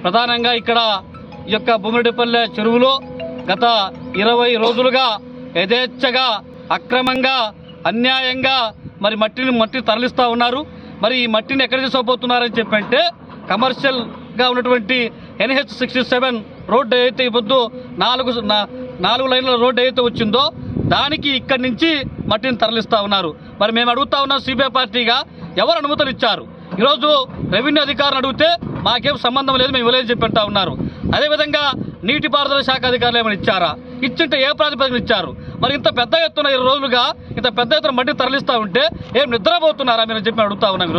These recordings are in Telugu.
ప్రధానంగా ఇక్కడ ఈ యొక్క బొమ్మిరెడ్డిపల్లె చెరువులో గత 20 రోజులుగా యథేచ్ఛగా అక్రమంగా అన్యాయంగా మరి మట్టి తరలిస్తూ ఉన్నారు. మరి ఈ మట్టిని ఎక్కడ తీసుకోబోతున్నారని చెప్పంటే కమర్షియల్గా ఉన్నటువంటి NH67 రోడ్డు ఏదైతే ఇవ్వద్దు 4 లైన్ల రోడ్డు ఏదైతే వచ్చిందో దానికి ఇక్కడి నుంచి మట్టిని తరలిస్తూ ఉన్నారు. మరి మేము అడుగుతా ఉన్నాం సిపిఐ పార్టీగా, ఎవరు అనుమతులు ఇచ్చారు? ఈరోజు రెవెన్యూ అధికారులు అడిగితే మాకేం సంబంధం లేదు, మేము ఇవ్వలేదని చెప్పి అంటా ఉన్నారు. అదేవిధంగా నీటిపారుదల శాఖ అధికారులు ఏమైనా ఇచ్చారా? ఇచ్చింటే ఏ ప్రాతిపదికన ఇచ్చారు? మరి ఇంత పెద్ద ఎత్తున 20 రోజులుగా ఇంత పెద్ద ఎత్తున మట్టి తరలిస్తూ ఉంటే ఏం నిద్రపోతున్నారా మీరు చెప్పి అడుగుతా ఉన్నాం.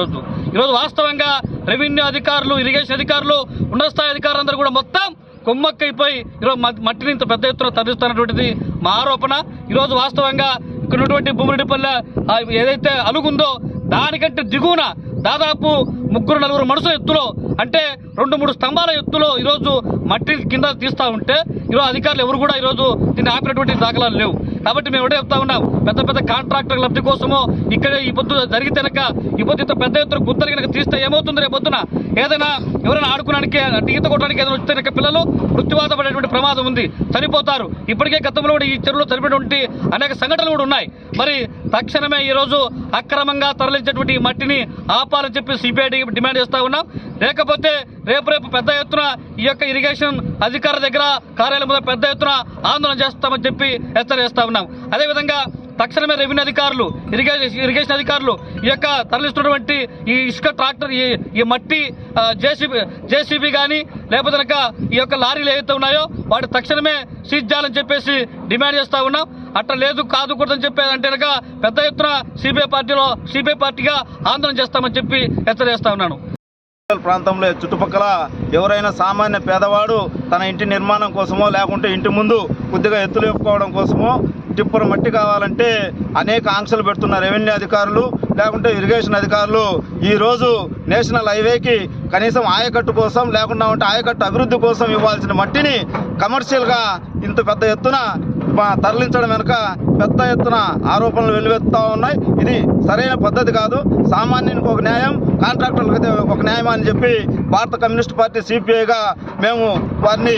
ఈరోజు వాస్తవంగా రెవెన్యూ అధికారులు, ఇరిగేషన్ అధికారులు, ఉన్నత స్థాయి అధికారులందరూ కూడా మొత్తం కొమ్మక్కైపోయి ఈరోజు మట్టిని ఇంత పెద్ద ఎత్తున తరలిస్తున్నటువంటిది మా ఆరోపణ. ఈరోజు వాస్తవంగా ఇక్కడ ఉన్నటువంటి బొమ్మిరెడ్డిపల్లె ఏదైతే అలుగుందో దానికంటే దిగువన దాదాపు 3-4 మనుషుల ఎత్తులో, అంటే 2-3 స్తంభాల ఎత్తులో ఈరోజు మట్టి కింద తీస్తూ ఉంటే ఈరోజు అధికారులు ఎవరు కూడా ఈరోజు దీన్ని ఆపినటువంటి దాఖలాలు లేవు. కాబట్టి మేము ఒకటే చెప్తా ఉన్నాం, పెద్ద కాంట్రాక్టర్ లబ్ధి కోసమో ఇక్కడే ఈ పొద్దు జరిగితే ఈ పొద్దు ఇంత పెద్ద ఎత్తున గుంతలు కనుక తీస్తే ఏమవుతుంది? రేపు పొద్దున ఏదైనా ఎవరైనా ఆడుకోవడానికి ఈత కొట్టడానికి ఏదైనా వస్తే పిల్లలు మృత్యువాత పడేటువంటి ప్రమాదం ఉంది, చనిపోతారు. ఇప్పటికే గతంలో కూడా ఈ చెరువులో చనిపోయినటువంటి అనేక సంఘటనలు కూడా ఉన్నాయి. మరి తక్షణమే ఈరోజు అక్రమంగా తరలించేటువంటి ఈ మట్టిని ఆపాలని చెప్పి సిపిఐ డిమాండ్ చేస్తా ఉన్నాం. లేకపోతే రేపు పెద్ద ఎత్తున ఈ యొక్క ఇరిగేషన్ అధికారుల దగ్గర కార్యాలయం మీద పెద్ద ఎత్తున ఆందోళన చేస్తామని చెప్పి హెచ్చరిస్తా ఉన్నాం. అదేవిధంగా తక్షణమే రెవెన్యూ అధికారులు, ఇరిగేషన్ అధికారులు ఈ యొక్క తరలిస్తున్నటువంటి ఈ ఇసుక ట్రాక్టర్, ఈ మట్టి జేసీబీ కానీ లేకపోతే కనుక ఈ యొక్క లారీలు ఏవైతే ఉన్నాయో వాటి తక్షణమే సీజ్ చేయాలని చెప్పేసి డిమాండ్ చేస్తా ఉన్నాం. అట్లా లేదు కాదుకూడదని చెప్పేది అంటే కనుక పెద్ద ఎత్తున సిపిఐ పార్టీగా ఆందోళన చేస్తామని చెప్పి హెచ్చరిస్తా ఉన్నాను. ప్రాంతంలో చుట్టుపక్కల ఎవరైనా సామాన్య పేదవాడు తన ఇంటి నిర్మాణం కోసమో లేకుంటే ఇంటి ముందు కొద్దిగా ఎత్తులు చెప్పుకోవడం కోసమో టిప్పర్ మట్టి కావాలంటే అనేక ఆంక్షలు పెడుతున్న రెవెన్యూ అధికారులు లేకుంటే ఇరిగేషన్ అధికారులు ఈరోజు నేషనల్ హైవేకి కనీసం ఆయకట్టు కోసం లేకుండా ఉంటే ఆయకట్టు అభివృద్ధి కోసం ఇవ్వాల్సిన మట్టిని కమర్షియల్గా ఇంత పెద్ద ఎత్తున తరలించడం వెనుక పెద్ద ఎత్తున ఆరోపణలు వెల్లువెత్తుతూ ఉన్నాయి. ఇది సరైన పద్ధతి కాదు. సామాన్యునికి ఒక న్యాయం, కాంట్రాక్టర్లకు ఒక న్యాయం అని చెప్పి భారత కమ్యూనిస్ట్ పార్టీ సిపిఐగా మేము వారిని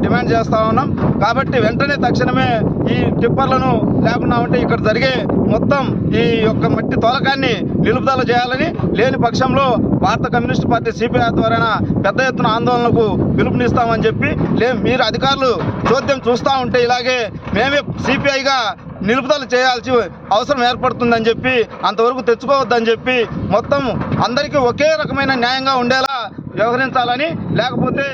డిమాండ్ చేస్తూ ఉన్నాం. కాబట్టి వెంటనే తక్షణమే ఈ టిప్పర్లను లేకుండా ఉంటే ఇక్కడ జరిగే మొత్తం ఈ యొక్క మట్టి తోలకాన్ని నిలుపుదల చేయాలని, లేని పక్షంలో భారత కమ్యూనిస్ట్ పార్టీ సిపిఐ ద్వారా పెద్ద ఎత్తున ఆందోళనకు పిలుపునిస్తామని చెప్పి మీరు అధికారులు చోద్యం చూస్తూ ఉంటే ఇలాగే మేమే సిపిఐగా నిలుపుదల చేయాల్సి అవసరం ఏర్పడుతుందని చెప్పి అంతవరకు తెచ్చుకోవద్దని చెప్పి మొత్తం అందరికీ ఒకే రకమైన న్యాయంగా ఉండేలా వ్యవహరించాలని, లేకపోతే